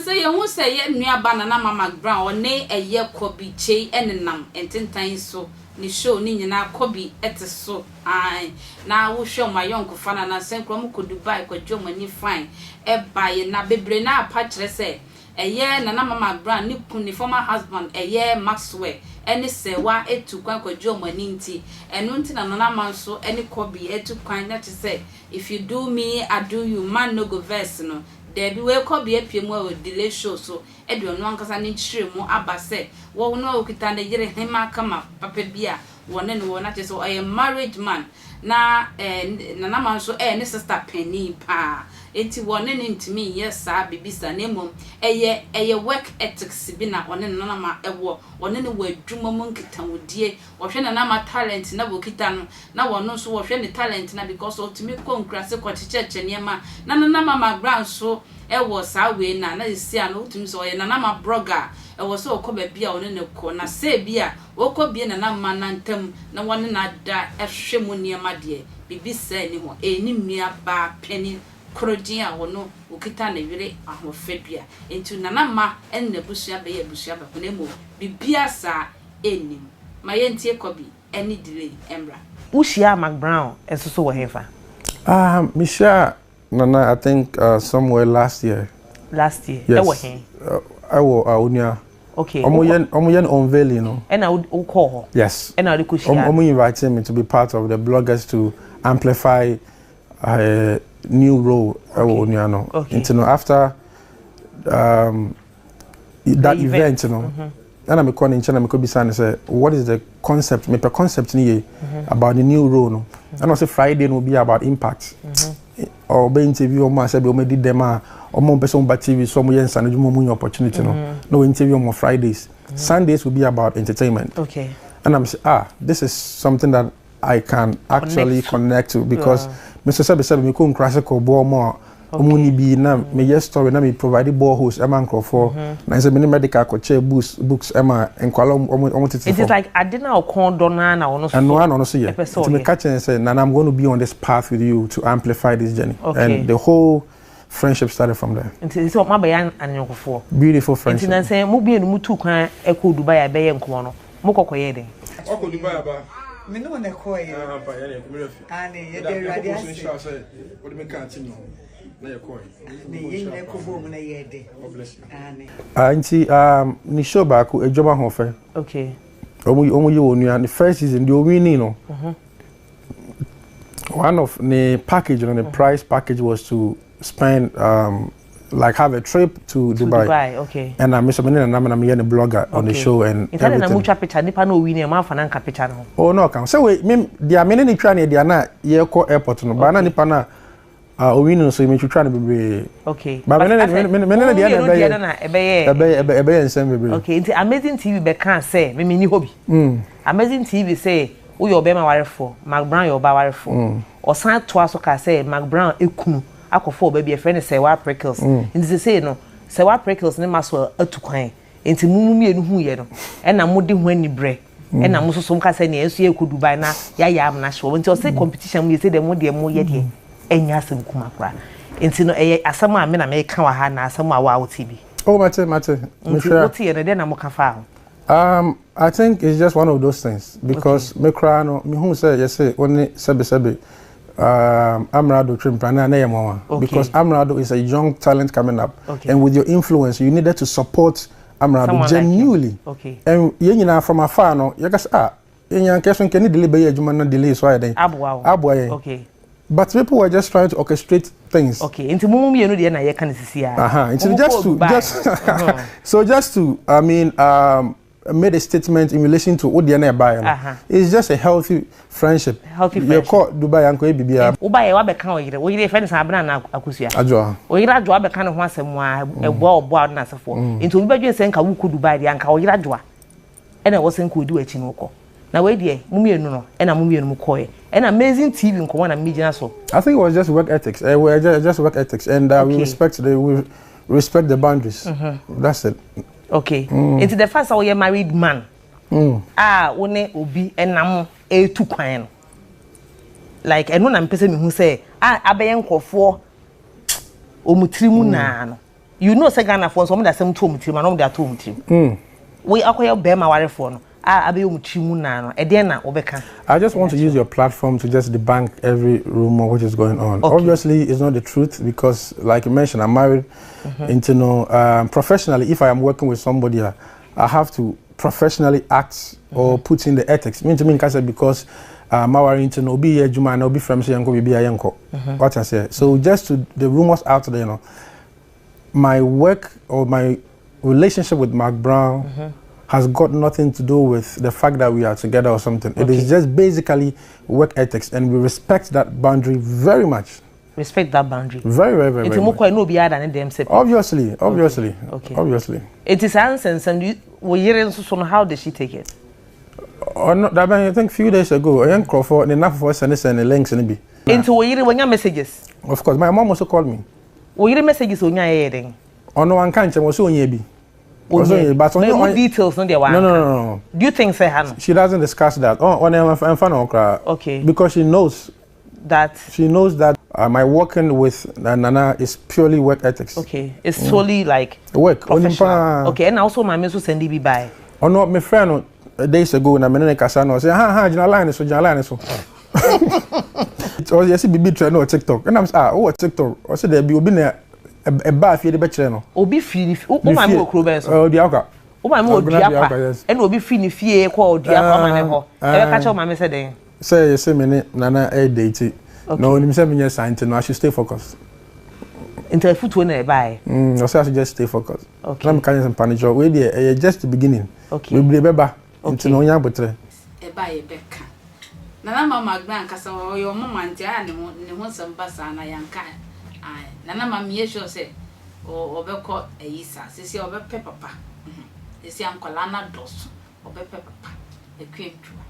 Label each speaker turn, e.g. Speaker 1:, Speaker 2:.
Speaker 1: say you who say ye nua banana mama Mcbrown or nay a ye Kobby Kyei enenam ententan so ni show ni nyina Kobby ete so ai na wo show my young fana na senkro ko Dubai ko dwomani fine e baye na bebre na apa kire say eye nana mama Mcbrown ni kun ni former husband eye Maxwell eni sewa etu kwan ko dwomani nti eno nti na nana man so eni Kobby etu kwan na say if you do me I do you man no go verse no there be we Kobby apiem we delay show so e do no ankasa ni chire mu abase wo no okita na yire hema kama papa bia wone no wona che so a married man na nana man so ne sister penny pa enti wone ne ntimi yes a bibisa na mom eye work ethics bi na wone nana ma ewo wone ne wadwuma mu nkita wodie wo hwe nana ma talent na bokita no na wono so wo hwe ne talent na because ultimi konkrase ko cheche niema na nana mama Mcbrown so ewo sa we na isi ano utumi so ye nana ma blogger ewo so okoba bia wone ne ko na se bia okobie nana ma na ntam na wone na da ehwe mu niema de bibisa ni ho eni mmia ba penny kroji a wono ukita na yire ahofedua entu nana ma enne busua be ye busua ba kuna mo bibia sa enim ma yentie Kobby eni delay emra
Speaker 2: ushia Mcbrown enso wo hefa
Speaker 3: Misha Nana, I think somewhere last year.
Speaker 2: Last year?
Speaker 3: Yes. I was Unia.
Speaker 2: Okay.
Speaker 3: Omoyen unveil, you know.
Speaker 2: And I would call her.
Speaker 3: Yes.
Speaker 2: And I would
Speaker 3: invite me to be part of the bloggers to amplify a new role. Okay. You know, after that event, you know. And I'm calling in China, I'm Kobby and say, what is the concept? Make a concept about the new role. No? And also Friday will be about impact. Or be interview or myself, or did them or more person but TV, some yes and more opportunity. No interview on Fridays. Sundays will be about entertainment.
Speaker 2: Okay.
Speaker 3: And I'm saying, this is something that I can actually connect to because Mr. Sabi said me couldn't crash a cobble more. Omuni bi na me yes story na me provide boreholes ema nkrofo na say me medical ko chair books ema enkwala omotete.
Speaker 2: It is like I didn't know condona na ono so.
Speaker 3: And no so yeah. To me catch and say na I'm going to be on this path with you to amplify this journey.
Speaker 2: Okay.
Speaker 3: And the whole friendship started from there.
Speaker 2: Until so my bayan anyokofo.
Speaker 3: Beautiful friendship.
Speaker 2: Until say mo bi enu tu kwan eko Dubai be ye nko no. Mo kokoye den.
Speaker 4: Oko Dubai ba.
Speaker 5: Me no na koye.
Speaker 4: Pa ya ne ko refi.
Speaker 5: Ani ye dey ready as.
Speaker 4: What do me can't know. Na ye koye.
Speaker 5: Ni ye na ko bom na ye dey.
Speaker 4: God bless you.
Speaker 5: Ani.
Speaker 3: Nti ni show back ejoma hofe.
Speaker 2: Okay.
Speaker 3: Omo ye onua the first season the winning no. One of the package on the price package was to spend like have a trip to Dubai.
Speaker 2: Okay.
Speaker 3: And I'm Mr. Menina and I'm a blogger on the show and
Speaker 2: everything. Na mucha picture nipa no win e ma fa na nka picture no.
Speaker 3: Oh no can. So we there are many try na there na ye ko airport no. Ba na nipa na win so me try na be.
Speaker 2: Okay.
Speaker 3: But menina there
Speaker 2: na ebe
Speaker 3: nsem be.
Speaker 2: Okay. It's Amazing TV be can say me ni hobby. Amazing TV say wo your be ma warefo Mcbrown your ba warefo. Osan to aso ka say Mcbrown ekunu akofo ba bi e friend say wa prickles. Nti say no say wa prickles ne maso atukwan. Nti mumu enu hu ye no. E na mo de ho ani bre. E na mo so ka say na enso ye ku Dubai na ya am na show. Nti o say competition mu ye say de mo ye de enya asem kuma kra. Nti no e asam a me na me ka wa ha na asam a wa TV.
Speaker 3: Oh mate.
Speaker 2: Me sure. What ye na mo ka fa.
Speaker 3: I think it's just one of those things because me cry no me who say yes say only sebe Amrado Trimprana na yamwa because Amrado is a young talent coming up and with your influence you needed to support Amrado genuinely.
Speaker 2: Okay.
Speaker 3: And you from afar no you guys in question can delay be adwuma na delay so I then abwa.
Speaker 2: Okay.
Speaker 3: But people were just trying to orchestrate things.
Speaker 2: Okay. Into mumu mienu de na ye kan sisi ya.
Speaker 3: Into just to I mean made a statement in relation to what the buy. It's just a healthy friendship. You call Dubai and Bibia.
Speaker 2: Ubaye wa beka oyire. Oyire friends abna na akusua.
Speaker 3: Adwa.
Speaker 2: Oyire adwa beka no ho asem a ebo na asefo. Nti obi badwe se nka wuku Dubai de anka oyire adwa. Ena wo se nka odi wachi no ko. Na we de mumienu no ena mumienu mu koye. Ena Amazing TV nko na mmegina so. I
Speaker 3: think it was just work ethics. We just work ethics and we respect the boundaries. That's it.
Speaker 2: Okay. It's the first how you married man. One obi enam etu kwan no. Like eno na mpese me hu say abeyen nkofo omutiri mu na no. you know say Ghana for some that same tom team and that tom team we akoya be ma ware for no abi omtimu na no e dey na obeka. I
Speaker 3: just want to use your platform to just debunk every rumor which is going on. Okay. Obviously it's not the truth because like you mentioned I'm married professionally if I am working with somebody I have to professionally act or put in the ethics. Mean to me because Mawari into no be a Juma no be from say yanko be a yanko. What I say. So just to the rumors out there, you know, my work or my relationship with Mcbrown has got nothing to do with the fact that we are together or something. Okay. It is just basically work ethics, and we respect that boundary very much.
Speaker 2: Respect that boundary.
Speaker 3: Very much. Obviously. Okay. Obviously.
Speaker 2: It is nonsense, and how did she take it?
Speaker 3: Oh, no, I think a few days ago, I am Crawford, enough for us and the links in the
Speaker 2: into when your messages.
Speaker 3: Of course, my mom also called me.
Speaker 2: Your messages on your heading.
Speaker 3: Oh, no one can't, was so near.
Speaker 2: But no details on the one.
Speaker 3: No.
Speaker 2: Do you think say Hannah?
Speaker 3: She doesn't discuss that. I'm fun
Speaker 2: okay.
Speaker 3: Because she knows that my working with Nana is purely work ethics.
Speaker 2: Okay. It's solely like
Speaker 3: work.
Speaker 2: Okay, and also my message send it by.
Speaker 3: Oh no, my friend days ago na menene kasa no say jina line so. It was be trend on TikTok. And I'm TikTok. I said there be obi na e ba fie de be kire no.
Speaker 2: Obi fie o ma me okro ben so.
Speaker 3: Oh di aka.
Speaker 2: O ma me odiapa. And obi fie ni fie ko odiapa ma ne ho. E be ka che o ma me say den.
Speaker 3: Say me ne Nana e date. No, you say me just sign no I should stay focused.
Speaker 2: Until foot when I buy.
Speaker 3: I say I should just stay focused.
Speaker 2: Okay.
Speaker 3: I'm carrying some panic job. We there just the beginning.
Speaker 2: Okay.
Speaker 3: We be beba. Until no nya botre.
Speaker 1: E ba e beka. Nana mama Mcbrown kasa your mama ntia ne ho samba sa na yanka. Ai. Nana mama ye sure say obekọ eyisa. Sisi obepe papa. Sisi ankola na dos. Obepe papa. Ekwentwa.